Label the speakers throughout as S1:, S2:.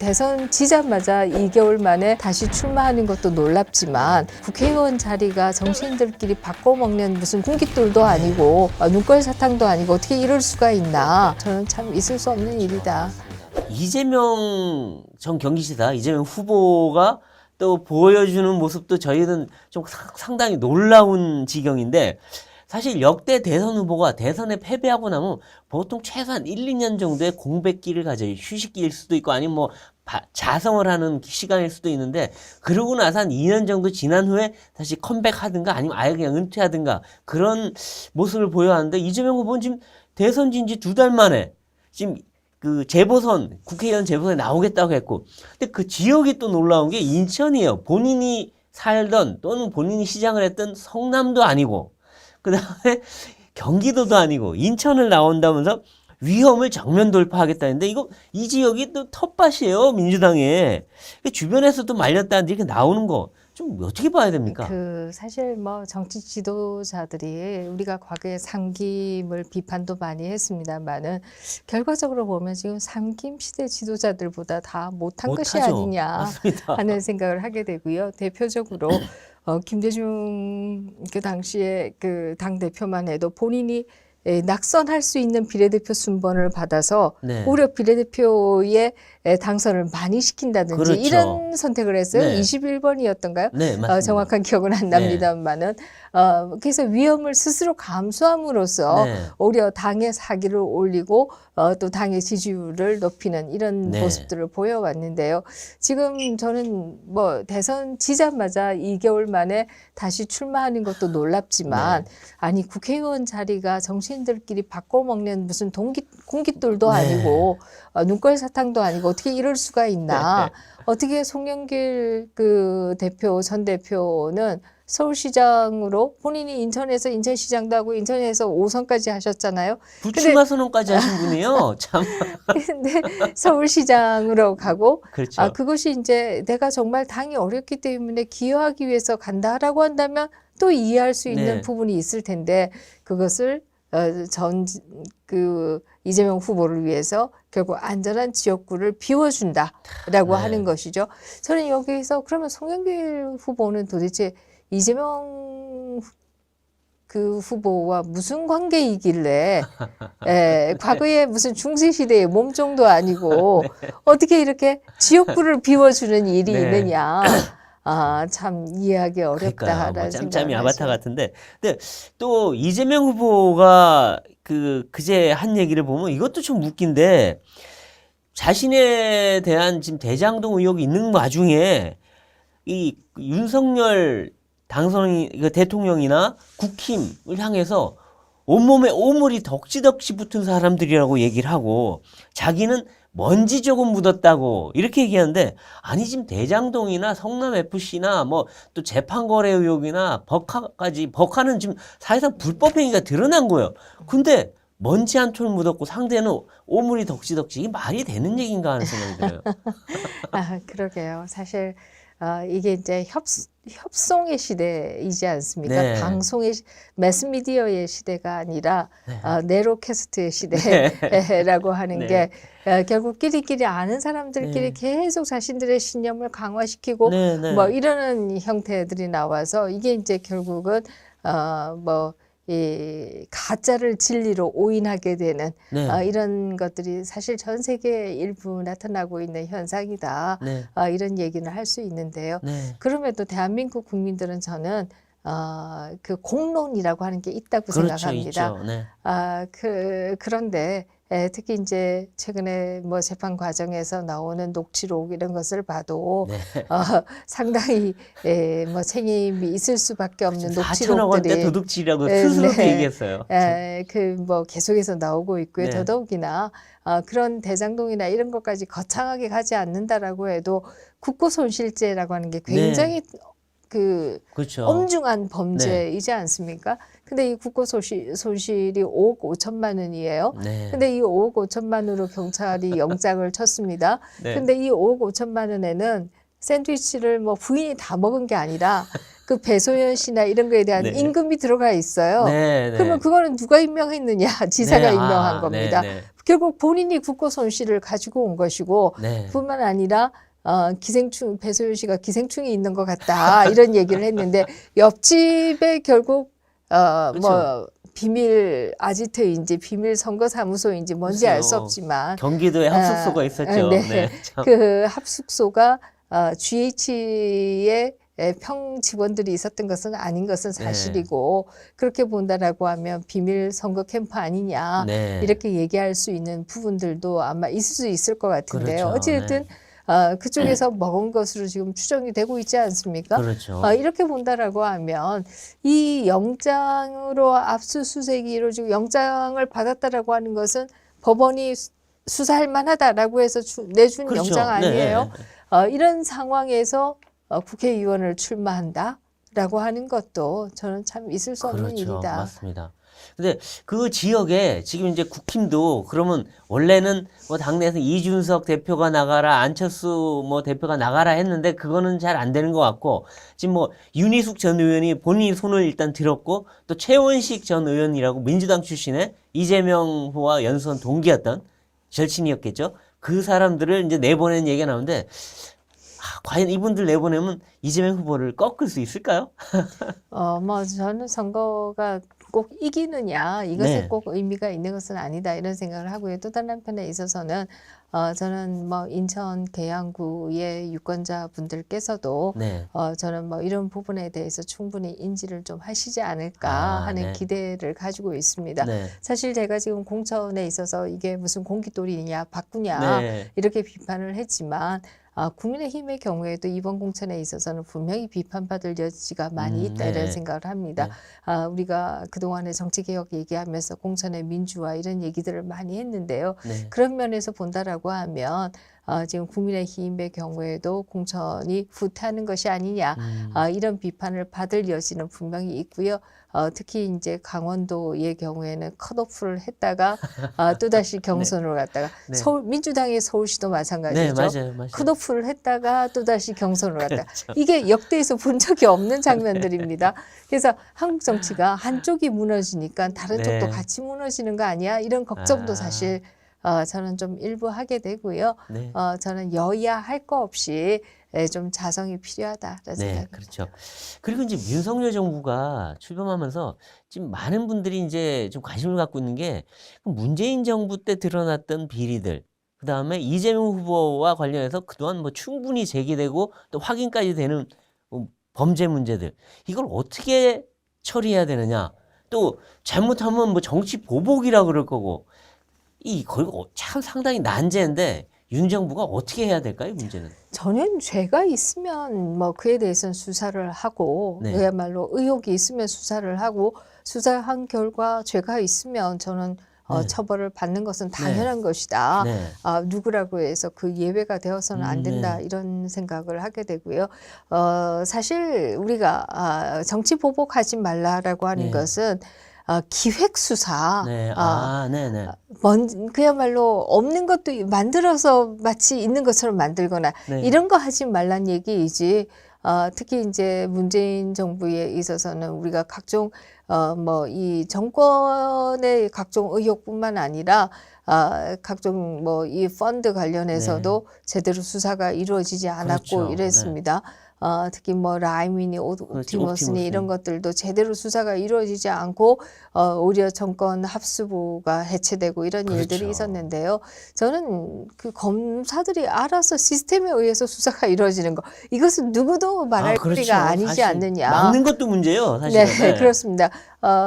S1: 대선 지자마자 2개월 만에 다시 출마하는 것도 놀랍지만 국회의원 자리가 정치인들끼리 바꿔먹는 무슨 군깃돌도 아니고 눈깔 사탕도 아니고 어떻게 이럴 수가 있나. 저는 참 있을 수 없는 일이다.
S2: 이재명 전 경기지사, 이재명 후보가 또 보여주는 모습도 저희는 좀 상당히 놀라운 지경인데, 사실 역대 대선 후보가 대선에 패배하고 나면 보통 최소한 1, 2년 정도의 공백기를 가져요. 휴식기일 수도 있고 아니면 뭐 자성을 하는 시간일 수도 있는데, 그러고 나서 한 2년 정도 지난 후에 다시 컴백하든가 아니면 아예 그냥 은퇴하든가 그런 모습을 보여왔는데, 이재명 후보는 지금 대선 진지 2달 만에 지금 그 재보선, 국회의원 재보선에 나오겠다고 했고, 근데 그 지역이 또 놀라운 게 인천이에요. 본인이 살던 또는 본인이 시장을 했던 성남도 아니고, 그 다음에 경기도도 아니고 인천을 나온다면서 위험을 정면 돌파하겠다는데, 이 지역이 또 텃밭이에요, 민주당에. 주변에서도 말렸다는데 이렇게 나오는 거 좀 어떻게 봐야 됩니까?
S1: 사실 뭐 정치 지도자들이 우리가 과거에 삼김을 비판도 많이 했습니다만은 결과적으로 보면 지금 삼김 시대 지도자들보다 다 못한 것이
S2: 못하죠.
S1: 아니냐
S2: 맞습니다.
S1: 하는 생각을 하게 되고요. 대표적으로 김대중 그 당시에 그 당 대표만 해도 본인이 낙선할 수 있는 비례대표 순번을 받아서
S2: 네.
S1: 오히려 비례대표의 당선을 많이 시킨다든지
S2: 그렇죠.
S1: 이런 선택을 했어요.
S2: 네.
S1: 21번이었던가요?
S2: 네, 맞습니다.
S1: 정확한 기억은 안 납니다만은 그래서 위험을 스스로 감수함으로써
S2: 네.
S1: 오히려 당의 사기를 올리고 또 당의 지지율을 높이는 이런
S2: 네.
S1: 모습들을 보여왔는데요. 지금 저는 뭐 대선 지자마자 2개월 만에 다시 출마하는 것도 놀랍지만
S2: 네.
S1: 아니 국회의원 자리가 정치인들끼리 바꿔먹는 무슨 공깃돌도
S2: 네.
S1: 아니고 눈깔 사탕도 아니고 어떻게 이럴 수가 있나. 어떻게 송영길 전 대표는 서울시장으로 본인이 인천에서 인천시장도 하고 인천에서 5선까지 하셨잖아요.
S2: 불출마 선언까지 하신 분이요. 참.
S1: 근데 서울시장으로 가고
S2: 그렇죠.
S1: 그것이 이제 내가 정말 당이 어렵기 때문에 기여하기 위해서 간다라고 한다면 또 이해할 수 있는
S2: 네.
S1: 부분이 있을 텐데 그것을 이재명 후보를 위해서 결국 안전한 지역구를 비워준다라고
S2: 네.
S1: 하는 것이죠. 저는 여기서 그러면 송영길 후보는 도대체 이재명 후보와 무슨 관계이길래 과거에 무슨 중세시대의 몸종도 아니고
S2: 네.
S1: 어떻게 이렇게 지역구를 비워주는 일이
S2: 네.
S1: 있느냐. 참 이해하기
S2: 그러니까요.
S1: 어렵다라는
S2: 뭐
S1: 생각을
S2: 짬짬이 아바타
S1: 하죠.
S2: 같은데, 근데 또 이재명 후보가 그제 한 얘기를 보면 이것도 좀 웃긴데, 자신에 대한 지금 대장동 의혹이 있는 와중에 이 윤석열 대통령이나 국힘을 향해서 온몸에 오물이 덕지덕지 붙은 사람들이라고 얘기를 하고, 자기는 먼지 조금 묻었다고 이렇게 얘기하는데, 아니 지금 대장동이나 성남FC나 뭐 또 재판거래 의혹이나 버카는 지금 사실상 불법행위가 드러난 거예요. 근데 먼지 한 톨 묻었고 상대는 오물이 덕지덕지, 이게 말이 되는 얘기인가 하는 생각이 들어요.
S1: 그러게요. 사실 이게 이제 협송의 시대이지 않습니까?
S2: 네.
S1: 매스미디어의 시대가 아니라 네로캐스트의
S2: 네.
S1: 시대라고 하는
S2: 네.
S1: 게 결국 끼리끼리 아는 사람들끼리
S2: 네.
S1: 계속 자신들의 신념을 강화시키고
S2: 네, 네.
S1: 뭐 이러는 형태들이 나와서 이게 이제 결국은 이 가짜를 진리로 오인하게 되는
S2: 네.
S1: 이런 것들이 사실 전 세계에 일부 나타나고 있는 현상이다.
S2: 네.
S1: 이런 얘기는 할 수 있는데요.
S2: 네.
S1: 그럼에도 대한민국 국민들은 저는 그 공론이라고 하는 게 있다고
S2: 그렇죠,
S1: 생각합니다.
S2: 있죠. 네.
S1: 그런데 특히 이제 최근에 뭐 재판 과정에서 나오는 녹취록 이런 것을 봐도
S2: 네.
S1: 상당히 뭐 책임이 있을 수밖에 없는
S2: 4천억 원대
S1: 녹취록들이
S2: 도둑질이라고 스스로도
S1: 네.
S2: 얘기했어요.
S1: 뭐 계속해서 나오고 있고요.
S2: 네.
S1: 더더욱이나 그런 대장동이나 이런 것까지 거창하게 가지 않는다라고 해도 국고손실죄라고 하는 게 굉장히
S2: 그렇죠.
S1: 엄중한 범죄이지 않습니까? 근데 이 국고손실이 5억 5천만 원이에요.
S2: 네.
S1: 근데 이 5억 5천만 원으로 경찰이 영장을 쳤습니다.
S2: 네.
S1: 근데 이 5억 5천만 원에는 샌드위치를 뭐 부인이 다 먹은 게 아니라 그 배소연 씨나 이런 거에 대한
S2: 네.
S1: 임금이 들어가 있어요.
S2: 네, 네.
S1: 그러면 그거는 누가 임명했느냐? 지사가
S2: 네.
S1: 임명한 겁니다.
S2: 네, 네.
S1: 결국 본인이 국고 손실을 가지고 온 것이고
S2: 네.
S1: 뿐만 아니라 기생충 배소연 씨가 기생충이 있는 것 같다 이런 얘기를 했는데 옆집에 결국
S2: 그렇죠.
S1: 뭐 비밀 아지트인지 비밀 선거사무소인지 뭔지 알 수
S2: 글쎄요.
S1: 없지만
S2: 경기도에 합숙소가 있었죠.
S1: 네.
S2: 네. 참.
S1: 그 합숙소가 GH의 평 직원들이 있었던 것은 아닌 것은 사실이고 그렇게 본다라고 하면 비밀 선거 캠프 아니냐
S2: 네.
S1: 이렇게 얘기할 수 있는 부분들도 아마 있을 수 있을 것 같은데요.
S2: 그렇죠.
S1: 어찌됐든 그쪽에서 먹은 것으로 지금 추정이 되고 있지 않습니까?
S2: 그렇죠.
S1: 이렇게 본다라고 하면 이 영장으로 압수수색이 이루어지고 영장을 받았다라고 하는 것은 법원이 수사할 만하다라고 해서 내준
S2: 그렇죠.
S1: 영장 아니에요?
S2: 네.
S1: 이런 상황에서 국회의원을 출마한다라고 하는 것도 저는 참 있을 수 없는
S2: 그렇죠.
S1: 일이다.
S2: 맞습니다. 근데 그 지역에 지금 이제 국힘도 그러면 원래는 뭐 당내에서 이준석 대표가 나가라, 안철수 뭐 대표가 나가라 했는데 그거는 잘 안 되는 것 같고 지금 뭐 윤희숙 전 의원이 본인이 손을 일단 들었고 또 최원식 전 의원이라고 민주당 출신의 이재명 후보와 연수원 동기였던 절친이었겠죠. 그 사람들을 이제 내보낸 얘기가 나오는데 과연 이분들 내보내면 이재명 후보를 꺾을 수 있을까요?
S1: 뭐 저는 선거가 꼭 이기느냐 이것에
S2: 네.
S1: 꼭 의미가 있는 것은 아니다 이런 생각을 하고요. 또 다른 한편에 있어서는 저는 뭐 인천 계양구의 유권자 분들께서도
S2: 네.
S1: 저는 뭐 이런 부분에 대해서 충분히 인지를 좀 하시지 않을까 하는
S2: 네.
S1: 기대를 가지고 있습니다.
S2: 네.
S1: 사실 제가 지금 공천에 있어서 이게 무슨 공깃돌이냐 바꾸냐
S2: 네.
S1: 이렇게 비판을 했지만 국민의힘의 경우에도 이번 공천에 있어서는 분명히 비판받을 여지가 많이 있다 이런
S2: 네.
S1: 생각을 합니다. 우리가 그동안에 정치개혁 얘기하면서 공천의 민주화 이런 얘기들을 많이 했는데요.
S2: 네.
S1: 그런 면에서 본다라고 하면 지금 국민의힘의 경우에도 공천이 후퇴하는 것이 아니냐 이런 비판을 받을 여지는 분명히 있고요. 특히 이제 강원도의 경우에는 컷오프를 했다가 또다시 경선으로 갔다가
S2: 네.
S1: 민주당의 서울시도
S2: 네,
S1: 마찬가지죠.
S2: 맞아요.
S1: 컷오프를 했다가 또다시 경선으로 갔다가
S2: 그렇죠.
S1: 이게 역대에서 본 적이 없는 장면들입니다. 그래서 한국 정치가 한쪽이 무너지니까 다른
S2: 네.
S1: 쪽도 같이 무너지는 거 아니야? 이런 걱정도 사실 저는 좀 일부 하게 되고요.
S2: 네.
S1: 저는 여야 할 거 없이 좀 자성이 필요하다라는
S2: 네,
S1: 생각입니다.
S2: 그렇죠. 그리고 이제 윤석열 정부가 출범하면서 지금 많은 분들이 이제 좀 관심을 갖고 있는 게 문재인 정부 때 드러났던 비리들, 그 다음에 이재명 후보와 관련해서 그동안 뭐 충분히 제기되고 또 확인까지 되는 범죄 문제들, 이걸 어떻게 처리해야 되느냐, 또 잘못하면 뭐 정치 보복이라 그럴 거고, 거기가 참 상당히 난제인데 윤 정부가 어떻게 해야 될까요, 문제는?
S1: 저는 죄가 있으면 뭐 그에 대해서는 수사를 하고
S2: 네.
S1: 그야말로 의혹이 있으면 수사를 하고 수사한 결과 죄가 있으면 저는
S2: 네.
S1: 처벌을 받는 것은 당연한 것이다.
S2: 네.
S1: 누구라고 해서 그 예외가 되어서는 안 된다
S2: 네.
S1: 이런 생각을 하게 되고요. 사실 우리가 정치 보복하지 말라라고 하는
S2: 네.
S1: 것은 기획 수사,
S2: 네. 네네.
S1: 그야말로 없는 것도 만들어서 마치 있는 것처럼 만들거나
S2: 네.
S1: 이런 거 하지 말란 얘기이지. 특히 이제 문재인 정부에 있어서는 우리가 각종 뭐 이 정권의 각종 의혹뿐만 아니라 각종 뭐 이 펀드 관련해서도 제대로 수사가 이루어지지 않았고
S2: 그렇죠.
S1: 이랬습니다. 특히 뭐 라이미니, 옵티머스니
S2: 옵티머스니.
S1: 이런 것들도 제대로 수사가 이루어지지 않고 오히려 정권 합수부가 해체되고 이런 일들이
S2: 그렇죠.
S1: 있었는데요. 저는 그 검사들이 알아서 시스템에 의해서 수사가 이루어지는 거 이것은 누구도 말할
S2: 그렇죠.
S1: 거리가 아니지
S2: 사실
S1: 않느냐.
S2: 막는 것도 문제예요, 사실은.
S1: 네, 그렇습니다.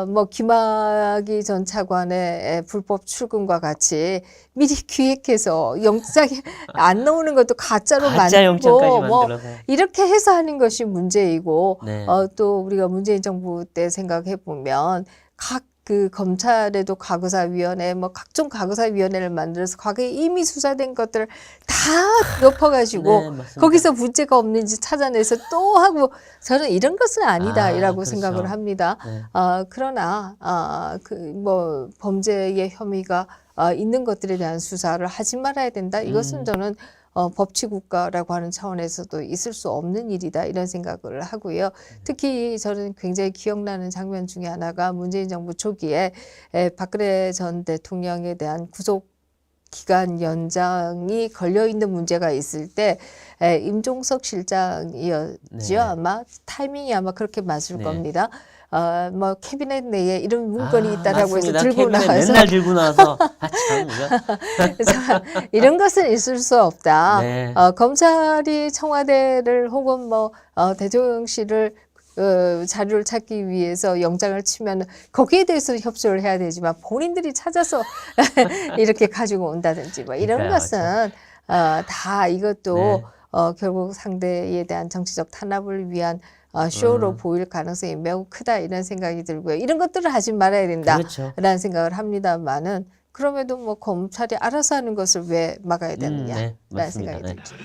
S1: 뭐 김학의 전 차관의 불법 출근과 같이 미리 기획해서 영장에 안 나오는 것도 가짜로
S2: 가짜 영장까지
S1: 만들고 뭐
S2: 만들어서.
S1: 이렇게 해서 하는 것이 문제이고
S2: 네.
S1: 또 우리가 문재인 정부 때 생각해 보면 각 그 검찰에도 과거사위원회 뭐 각종 과거사위원회를 만들어서 과거에 이미 수사된 것들을 다 엎어가지고
S2: 네, 맞습니다.
S1: 거기서 문제가 없는지 찾아내서 또 하고 저는 이런 것은 아니다라고
S2: 그렇죠.
S1: 생각을 합니다.
S2: 네.
S1: 그러나 그 뭐 범죄의 혐의가 있는 것들에 대한 수사를 하지 말아야 된다. 이것은 저는 법치국가라고 하는 차원에서도 있을 수 없는 일이다 이런 생각을 하고요. 특히 저는 굉장히 기억나는 장면 중에 하나가 문재인 정부 초기에 박근혜 전 대통령에 대한 구속 기간 연장이 걸려 있는 문제가 있을 때 임종석 실장이었죠.
S2: 네.
S1: 아마 타이밍이 아마 그렇게 맞을
S2: 네.
S1: 겁니다. 뭐 캐비넷 내에 이런 문건이 있다라고 해서
S2: 맞습니다.
S1: 들고
S2: 캐비넷
S1: 나와서
S2: 맨날 들고 나와서 참 이거.
S1: 그래서 이런 것은 있을 수 없다.
S2: 네.
S1: 검찰이 청와대를 혹은 뭐 대통령실을 자료를 찾기 위해서 영장을 치면 거기에 대해서 협조를 해야 되지만 본인들이 찾아서 이렇게 가지고 온다든지 뭐 이런
S2: 그러니까요.
S1: 것은 다 이것도
S2: 네.
S1: 결국 상대에 대한 정치적 탄압을 위한 쇼로 보일 가능성이 매우 크다 이런 생각이 들고요. 이런 것들을 하지 말아야 된다라는
S2: 그렇죠.
S1: 생각을 합니다만은 그럼에도 뭐 검찰이 알아서 하는 것을 왜 막아야 되느냐라는
S2: 네, 맞습니다.
S1: 생각이
S2: 네.
S1: 들죠.